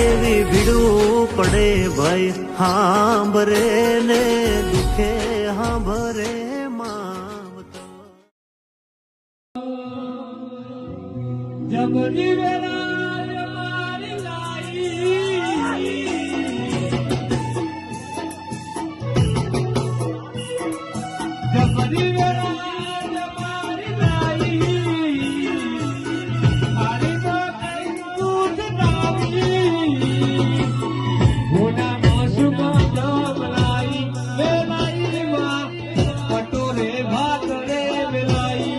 એવી ભીડું પડે ભાઈ હાંભરે ને દુખે હાંભરે માવતો જબરી વેલા મારી લાઈ જબરી વેલા મારી લાઈ મારી તો કઈ કૂદ નાવી હોના મોસમાં જબલાઈ વેલાઈ માં પટોરે ભાત રે વેલાઈ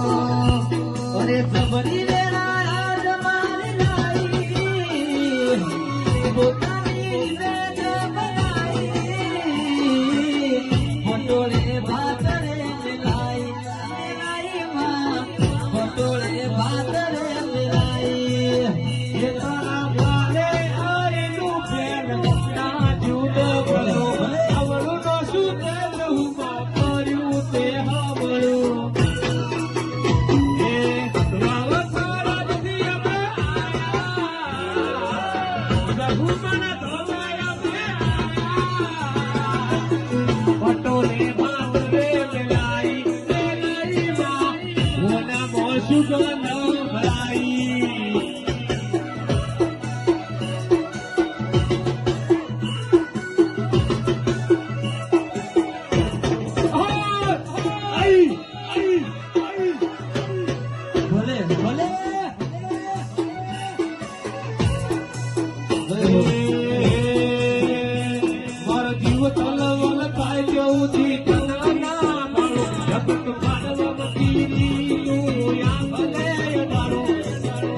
અરે જબરી વેલા આજ મારી લાઈ પોતાની વેદ બનાઈ પટોળે ભાત રે વેલાઈ વેલાઈ માં પટોળે ભાત રે વેલાઈ એ તારા ભાલે આરેલું ફેર ના જુદો ગયો આવડું નો શું તે હું કર્યું તે હાવળું પટોલે ભાત રે વેલાઈ વેલાઈ માં હોના મોસું ન ભરાઈ ભલે ભલે મારો જીવ તલવલ થાય કેવું થી તના મારો જગત પાડવા મતીરી તું યા ભલે મારો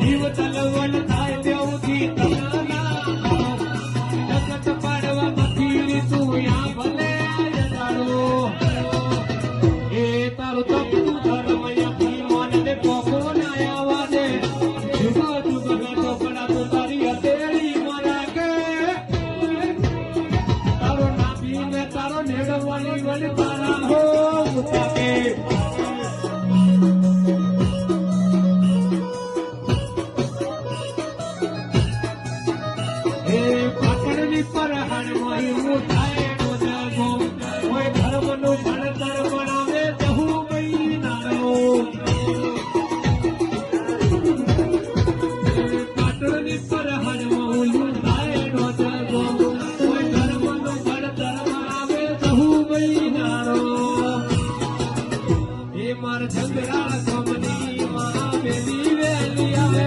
જીવ તલવલ થાય કેવું થી તના મારો જગત પાડવા મતીરી તું યા ભલે મારો એ તારો તપતું ધર્મ યથી મન ને કોકો ના આવા દે જુગ જુગ ના ટોકડા તો તારી હતેડી મરા કે તારો નાભી ને તારો નેડવાની વળી તારા હો મુતાકે એ પાટણની પર હણવાઈ હું થાય નો જગો કોઈ ધર્મનું ભણતર બનાવે જહુ મહિનાનો પાટણની પર હણવાઈ હું થાય નો જગો કોઈ ધર્મનું ભણતર બનાવે જહુ મહિનાનો એ માર જંગરાળ ગમની માં બેલી વેલી આવે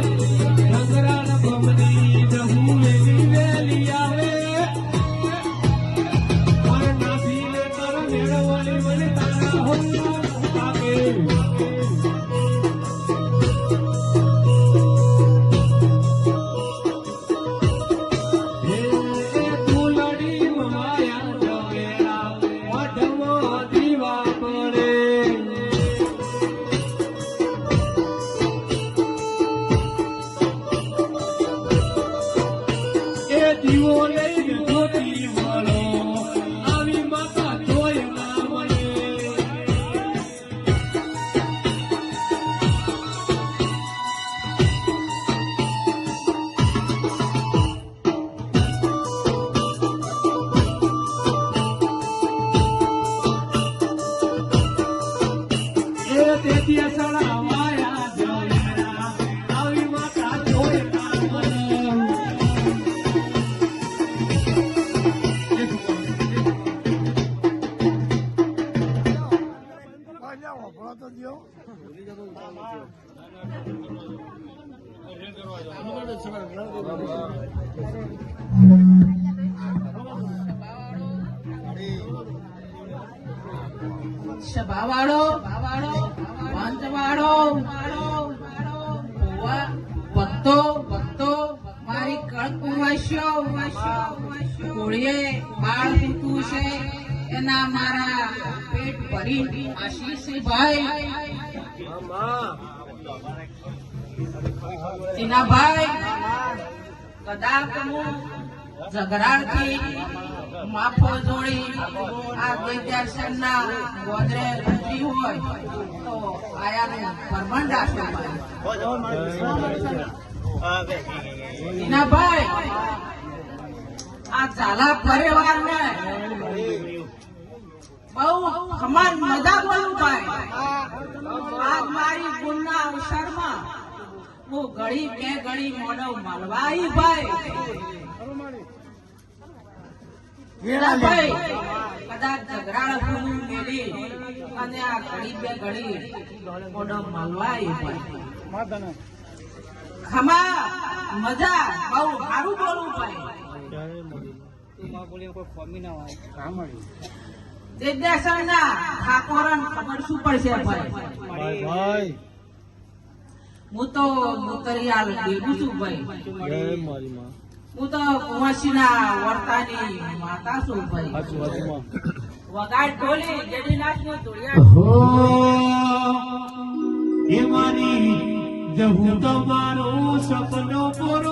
જંગરાળ ગમની જહુ વેલી વેલી આવે મારા નાભીને તારા મેળવવાની મને તારા હો આવે તું લડી માયા જવેરા વઢમાં દીવા પડે એ દીવો લઈને ધોતી મળો આવી માતા જોય ના મળે એ તેથી સડા વાયા જવેરા આવી માતા જોય ના મળે સભાવાળો પંચવાળો ભક્તો મારી કળકુવાસ્યો કોળીએ બાળ દીધું છે એના મારા પેટ ભરી આશીષ ભાઈ ટીનાભાઈ કદાચ હું ઝઘરાળથી માફો જોડી આ દેવદર્શનના ગોદરે ગુજરી હોય તો આયાનું પરમંડ આશો ભાઈ આ ઝાલા પરિવારને બહુ ખમાર મજા બોલું ભાઈ આજ મારી ગુણના અવસરમાં હું ઘડી બે ઘડી મોઢો મળવાઈ ભાઈ ભાઈ કદાચ ઝઘરાળ ભૂલું મેલી અને આ ઘડી બે ઘડી મોઢો મળવાઈ ભાઈ ખમા મજા બહુ સારું બોલું ભાઈ દેવદાસના ઠાકોરન ખબર શું પડશે ભાઈ હું તો મુતરિયાલ દેવું છું ભાઈ હું તો કુંવરસીના વર્તાની માતા છું ભાઈ વગાડ ઢોલી જડીનાથની ધોળિયા એ મારી જહુ તમારો સપનો પૂરો